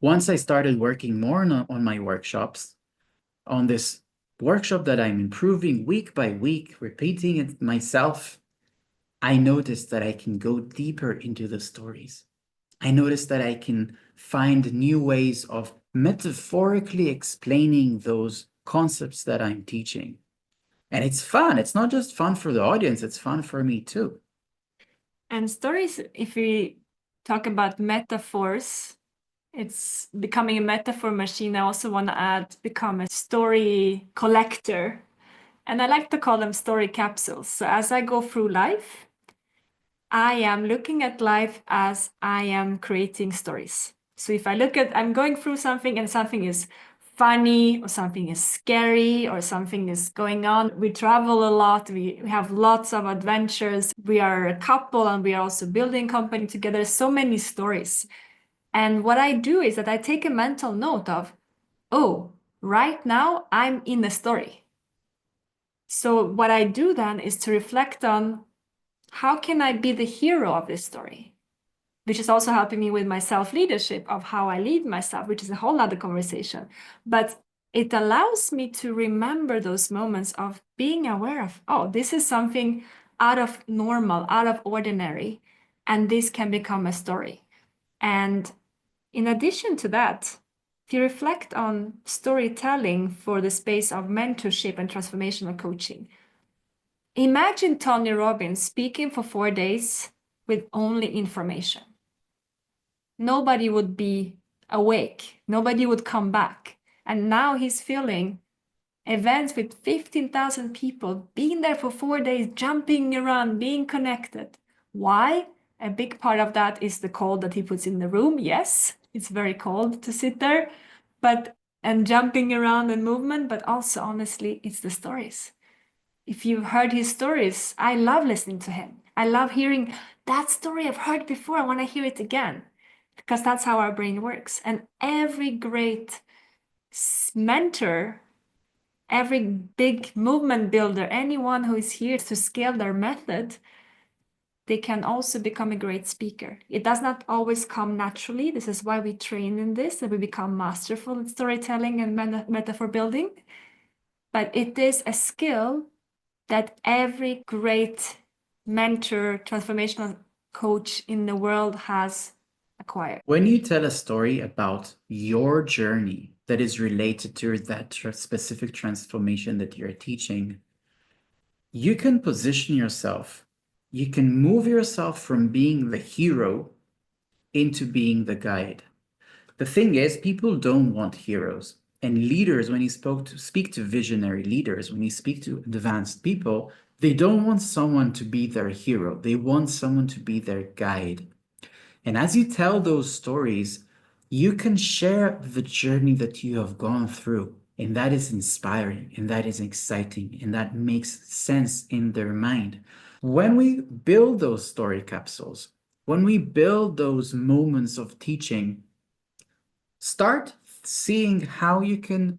Once I started working more on my workshops, on this workshop that I'm improving week by week, repeating it myself, I noticed that I can go deeper into the stories. I noticed that I can find new ways of metaphorically explaining those concepts that I'm teaching. And it's fun. It's not just fun for the audience, it's fun for me too. And stories, if we talk about metaphors, it's becoming a metaphor machine. I also want to add, become a story collector. And I like to call them story capsules. So as I go through life, I am looking at life as I am creating stories. So if I look at, I'm going through something and something is funny or something is scary or something is going on. We travel a lot. We have lots of adventures. We are a couple and we are also building company together. So many stories. And what I do is that I take a mental note of, oh, right now I'm in a story. So what I do then is to reflect on how can I be the hero of this story? which is also helping me with my self-leadership of how I lead myself, which is a whole other conversation. But it allows me to remember those moments of being aware of, oh, this is something out of normal, out of ordinary, and this can become a story. And in addition to that, if you reflect on storytelling for the space of mentorship and transformational coaching, imagine Tony Robbins speaking for 4 days with only information. Nobody would be awake. Nobody would come back. And now he's filling events with 15,000 people, being there for 4 days, jumping around, being connected. Why? A big part of that is the cold that he puts in the room. Yes, it's very cold to sit there, and jumping around and movement, but also honestly, it's the stories. If you've heard his stories, I love listening to him. I love hearing that story I've heard before. I want to hear it again because that's how our brain works. And every great mentor, every big movement builder, anyone who is here to scale their method, they can also become a great speaker. It does not always come naturally. This is why we train in this, and we become masterful in storytelling and metaphor building. But it is a skill that every great mentor, transformational coach in the world has acquired. When you tell a story about your journey that is related to that specific transformation that you're teaching, you can position yourself, you can move yourself from being the hero into being the guide. The thing is, people don't want heroes. And leaders, when you speak to visionary leaders, when you speak to advanced people, they don't want someone to be their hero. They want someone to be their guide. And as you tell those stories, you can share the journey that you have gone through. And that is inspiring, and that is exciting, and that makes sense in their mind. When we build those story capsules, when we build those moments of teaching, start seeing how you can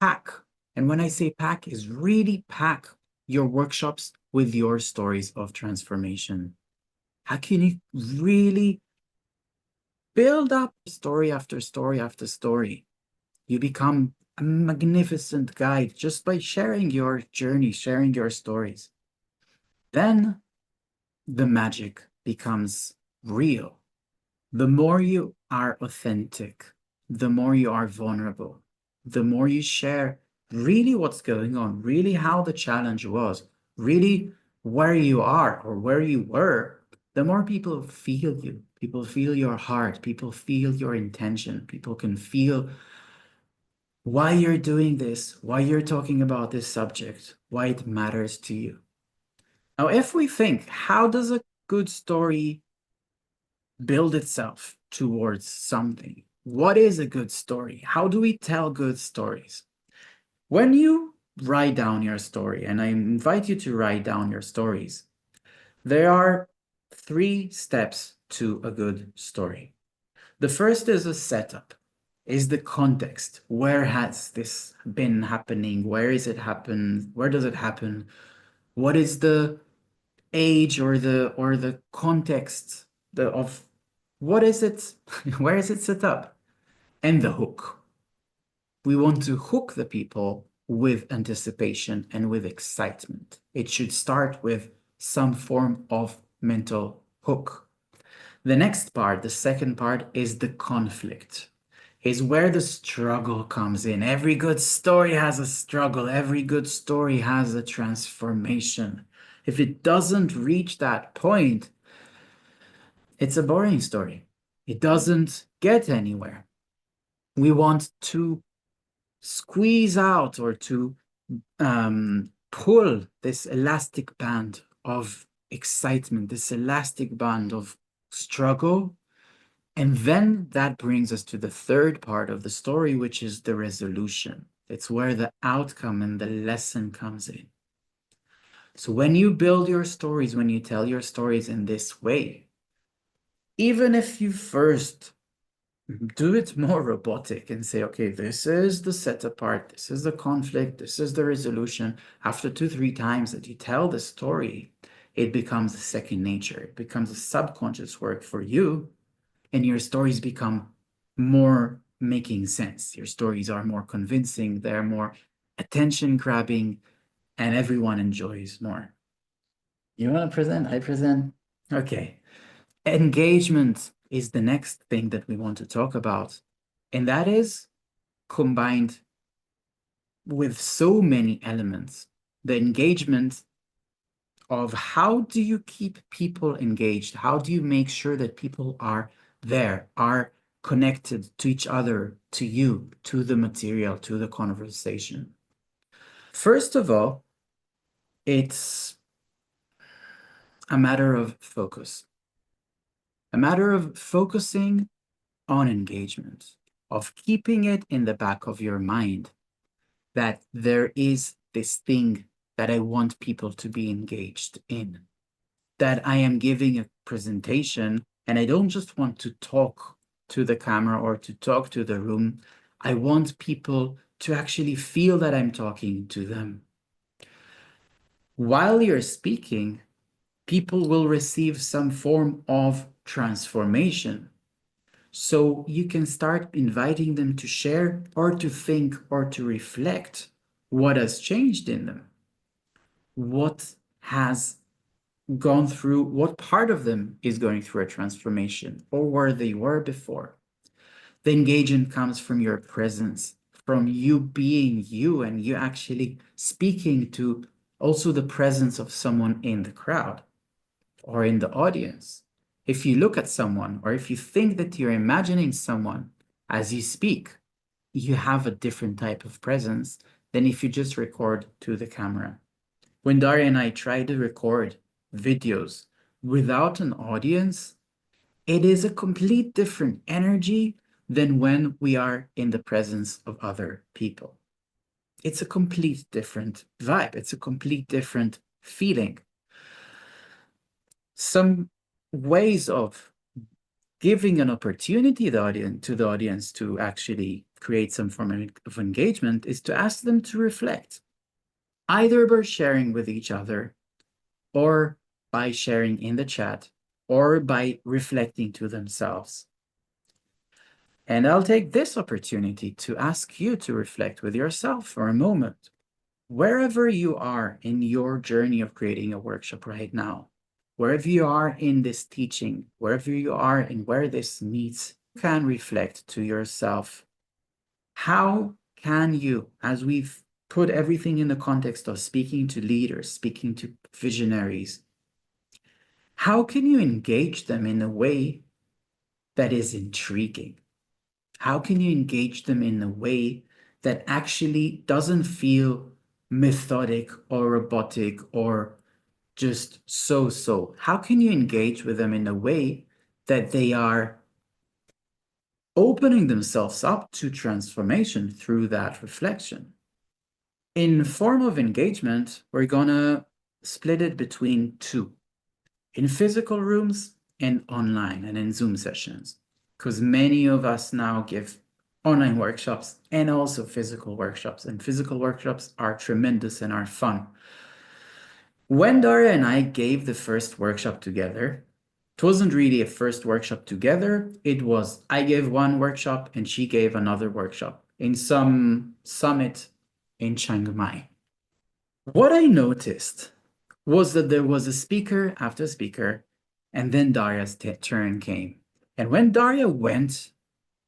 pack. And when I say pack, is really pack your workshops with your stories of transformation. How can you really build up story after story after story? You become a magnificent guide just by sharing your journey, sharing your stories. Then the magic becomes real. The more you are authentic, the more you are vulnerable, the more you share really what's going on, really how the challenge was, really where you are or where you were, the more people feel you. People feel your heart. People feel your intention. People can feel why you're doing this, why you're talking about this subject, why it matters to you. Now, if we think, how does a good story build itself towards something? What is a good story? How do we tell good stories? When you write down your story, and I invite you to write down your stories, there are 3 steps to a good story. The first is a setup, is the context. Where has this been happening? Where is it happen? Where does it happen? What is the age or the context of what is it? Where is it set up? And the hook. We want to hook the people with anticipation and with excitement. It should start with some form of mental hook. The next part, the second part, is the conflict, is where the struggle comes in. Every good story has a struggle. Every good story has a transformation. If it doesn't reach that point, it's a boring story. It doesn't get anywhere. We want to squeeze out or to pull this elastic band of excitement, this elastic band of struggle. And then that brings us to the third part of the story, which is the resolution. It's where the outcome and the lesson comes in. So when you build your stories, when you tell your stories in this way, even if you first do it more robotic and say, okay, this is the setup part, this is the conflict, this is the resolution. After 2, 3 times that you tell the story, it becomes a second nature. It becomes a subconscious work for you, and your stories become more making sense. Your stories are more convincing, they're more attention grabbing, and everyone enjoys more. You want to present? I present. Okay. Engagement is the next thing that we want to talk about. And that is combined with so many elements. The engagement of how do you keep people engaged? How do you make sure that people are there, are connected to each other, to you, to the material, to the conversation? First of all, it's a matter of focus, a matter of focusing on engagement, of keeping it in the back of your mind that there is this thing that I want people to be engaged in, that I am giving a presentation and I don't just want to talk to the camera or to talk to the room. I want people to actually feel that I'm talking to them. While you're speaking, people will receive some form of transformation. So you can start inviting them to share or to think or to reflect what has changed in them, what has gone through, what part of them is going through a transformation or where they were before. The engagement comes from your presence, from you being you and you actually speaking to also the presence of someone in the crowd or in the audience. If you look at someone or if you think that you're imagining someone as you speak, you have a different type of presence than if you just record to the camera. When Daria and I try to record videos without an audience, it is a complete different energy than when we are in the presence of other people. It's a complete different vibe. It's a complete different feeling. Some ways of giving an opportunity to the audience to actually create some form of engagement is to ask them to reflect, either by sharing with each other or by sharing in the chat or by reflecting to themselves. And I'll take this opportunity to ask you to reflect with yourself for a moment. Wherever you are in your journey of creating a workshop right now, wherever you are in this teaching, wherever you are and where this meets, you can reflect to yourself. How can you, as we've put everything in the context of speaking to leaders, speaking to visionaries, how can you engage them in a way that is intriguing? How can you engage them in a way that actually doesn't feel methodic or robotic or just so? How can you engage with them in a way that they are opening themselves up to transformation through that reflection? In form of engagement, we're gonna split it between two, in physical rooms and online and in Zoom sessions, because many of us now give online workshops and also physical workshops, and physical workshops are tremendous and are fun. When Daria and I gave the first workshop together, it wasn't really a first workshop together. It was I gave one workshop and she gave another workshop in some summit in Chiang Mai. What I noticed was that there was a speaker after speaker, and then Daria's turn came. And when Daria went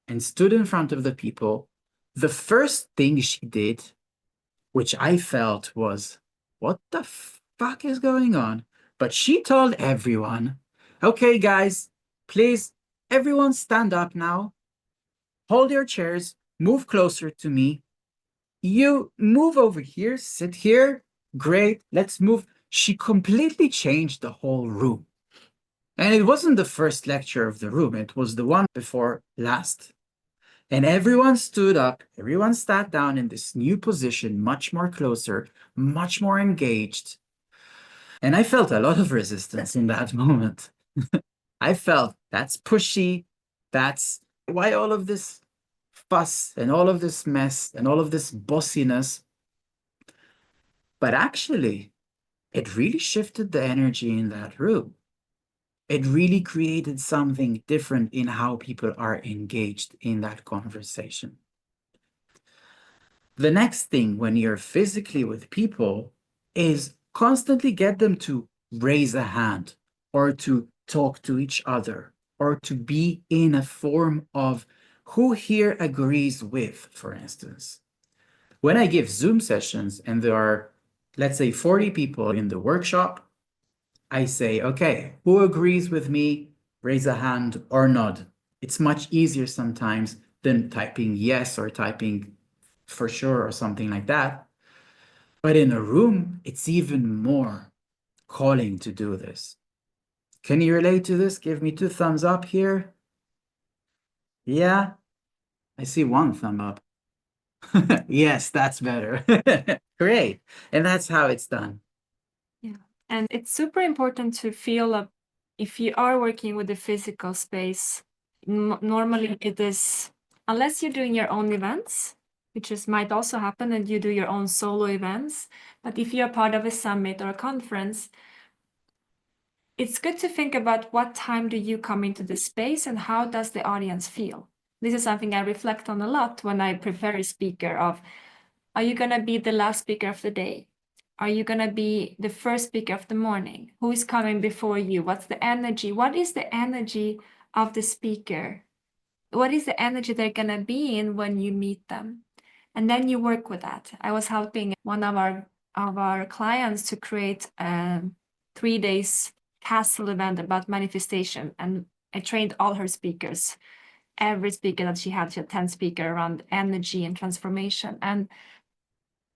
and stood in front of the people, the first thing she did, which I felt was, what the fuck is going on? But she told everyone, okay, guys, please, everyone stand up now, hold your chairs, move closer to me. You move over here, sit here. Great, let's move. She completely changed the whole room. And it wasn't the first lecture of the room, it was the one before last. And everyone stood up, everyone sat down in this new position, much more closer, much more engaged. And I felt a lot of resistance in that moment. I felt that's pushy. That's why all of this fuss and all of this mess and all of this bossiness. But actually, it really shifted the energy in that room. It really created something different in how people are engaged in that conversation. The next thing when you're physically with people is constantly get them to raise a hand or to talk to each other or to be in a form of who here agrees with, for instance. When I give Zoom sessions and there are, let's say, 40 people in the workshop, I say, okay, who agrees with me? Raise a hand or nod. It's much easier sometimes than typing yes or typing for sure or something like that. But in a room, it's even more calling to do this. Can you relate to this? Give me two thumbs up here. Yeah, I see one thumb up. Yes, that's better. Great. And that's how it's done. Yeah. And it's super important to feel if you are working with the physical space, normally it is, unless you're doing your own events, which is might also happen and you do your own solo events. But if you're part of a summit or a conference, it's good to think about what time do you come into the space and how does the audience feel. This is something I reflect on a lot when I prepare a speaker of, are you going to be the last speaker of the day? Are you going to be the first speaker of the morning? Who is coming before you? What's the energy? What is the energy of the speaker? What is the energy they're going to be in when you meet them? And then you work with that. I was helping one of our clients to create a 3 days castle event about manifestation. And I trained all her speakers. Every speaker that she had 10 speaker around energy and transformation. And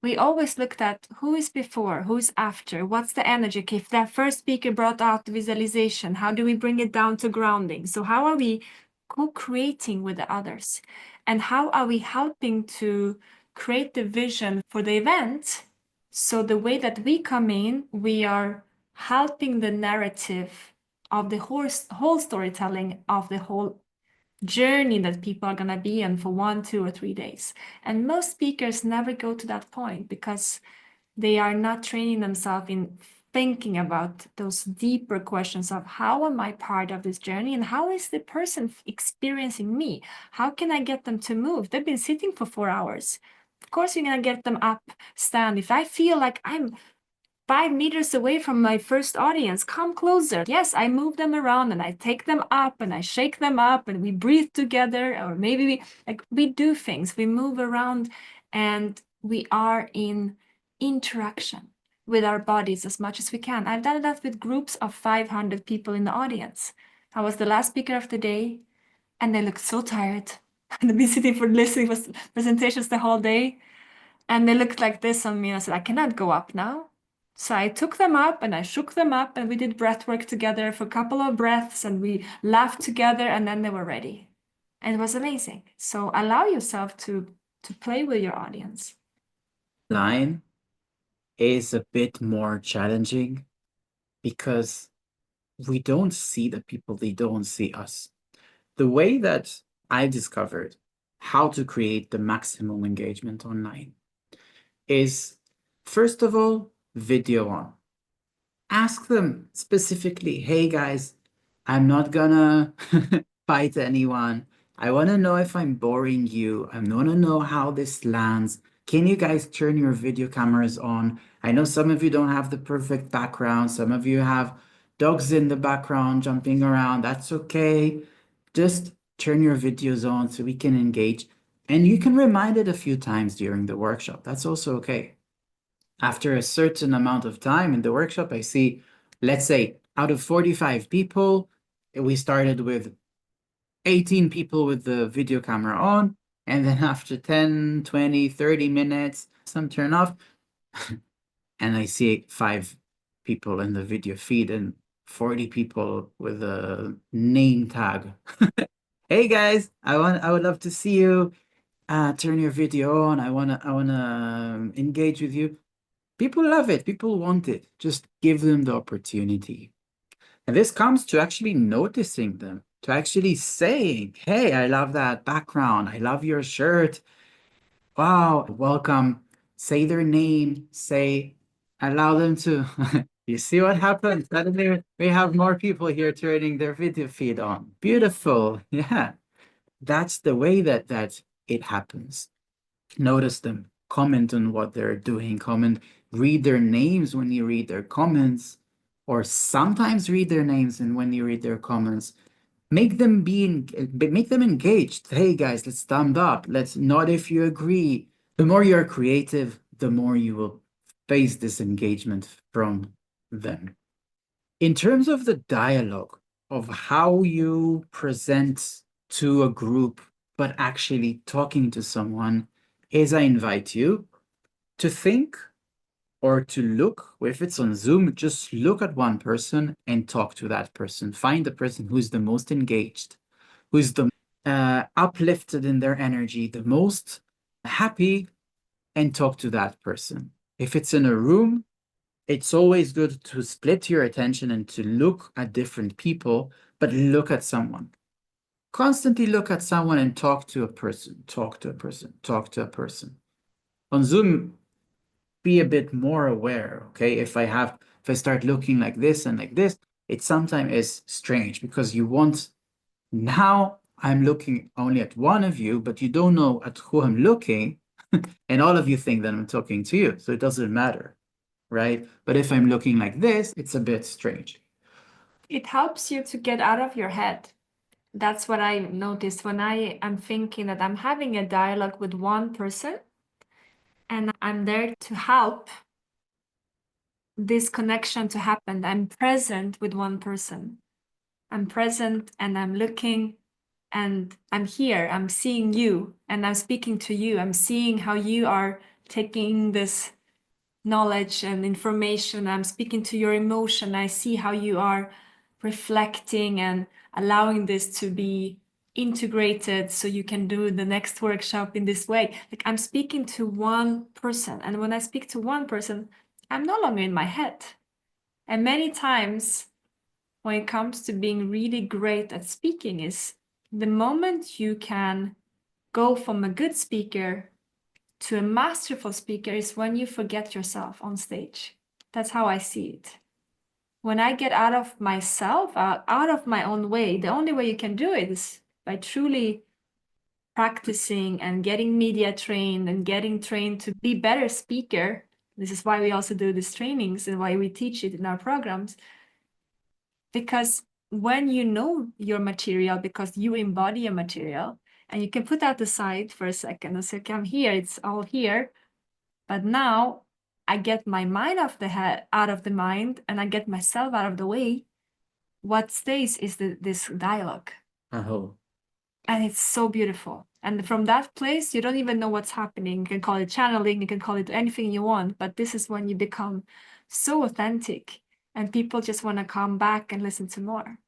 we always looked at who is before, who's after, what's the energy. Okay, if that first speaker brought out visualization, how do we bring it down to grounding? So how are we co-creating with the others? And how are we helping to create the vision for the event? So the way that we come in, we are helping the narrative of the whole storytelling of the whole journey that people are going to be in for 1, 2, or 3 days. And most speakers never go to that point because they are not training themselves in thinking about those deeper questions of how am I part of this journey and how is the person experiencing me? How can I get them to move? They've been sitting for 4 hours. Of course, you're going to get them up, stand. If I feel like I'm 5 meters away from my first audience, come closer. Yes, I move them around and I take them up and I shake them up and we breathe together, or maybe we do things, we move around and we are in interaction with our bodies as much as we can. I've done that with groups of 500 people in the audience. I was the last speaker of the day and they looked so tired. And I've been sitting for listening to presentations the whole day. And they looked like this on me, and I said, I cannot go up now. So I took them up and I shook them up, and we did breath work together for a couple of breaths, and we laughed together, and then they were ready. And it was amazing. So allow yourself to play with your audience. Line is a bit more challenging because we don't see the people, they don't see us. The way that I discovered how to create the maximum engagement online is, first of all, video on. Ask them specifically, hey guys, I'm not gonna fight anyone. I want to know if I'm boring you. I want to know how this lands. Can you guys turn your video cameras on? I know some of you don't have the perfect background. Some of you have dogs in the background jumping around. That's okay. Just turn your videos on so we can engage. And you can remind it a few times during the workshop. That's also okay. After a certain amount of time in the workshop, I see, let's say, out of 45 people, we started with 18 people with the video camera on. And then after 10, 20, 30 minutes, some turn off. And I see 5 people in the video feed and 40 people with a name tag. Hey guys, I would love to see you. Turn your video on. I wanna engage with you. People love it. People want it. Just give them the opportunity. And this comes to actually noticing them, to actually saying, hey, I love that background. I love your shirt. Wow, welcome. Say their name. Say, Allow them to. You see what happens? Suddenly we have more people here turning their video feed on. Beautiful. Yeah. That's the way that it happens. Notice them, comment on what they're doing, comment, read their names when you read their comments, or sometimes read their names and when you read their comments. Make them engaged. Hey guys, let's thumb up. Let's nod if you agree. The more you're creative, the more you will face this engagement from them. In terms of the dialogue of how you present to a group, but actually talking to someone, is I invite you to think or to look, if it's on Zoom, just look at one person and talk to that person. Find the person who's the most engaged, who's the uplifted in their energy, the most happy, and talk to that person. If it's in a room, it's always good to split your attention and to look at different people, but look at someone. Constantly look at someone and talk to a person, talk to a person, talk to a person. On Zoom, be a bit more aware, okay? If I start looking like this, it sometimes is strange because you want, now I'm looking only at one of you, but you don't know at who I'm looking, and all of you think that I'm talking to you, so it doesn't matter, right? But if I'm looking like this, it's a bit strange. It helps you to get out of your head. That's what I noticed when I am thinking that I'm having a dialogue with one person and I'm there to help this connection to happen. I'm present with one person. I'm present and I'm looking and I'm here. I'm seeing you and I'm speaking to you. I'm seeing how you are taking this knowledge and information. I'm speaking to your emotion. I see how you are reflecting and allowing this to be integrated so you can do the next workshop in this way. Like I'm speaking to one person. And when I speak to one person, I'm no longer in my head. And many times when it comes to being really great at speaking is the moment you can go from a good speaker to a masterful speaker is when you forget yourself on stage. That's how I see it. When I get out of myself, out of my own way, the only way you can do it is by truly practicing and getting media trained and getting trained to be better speaker. This is why we also do these trainings and why we teach it in our programs. Because when you know your material, because you embody a material, and you can put that aside for a second and say, okay, I'm here, it's all here. But now I get my mind off the head, out of the mind, and I get myself out of the way. What stays is this dialogue. Oh, And it's so beautiful. And from that place, you don't even know what's happening. You can call it channeling, you can call it anything you want, but this is when you become so authentic and people just want to come back and listen to more.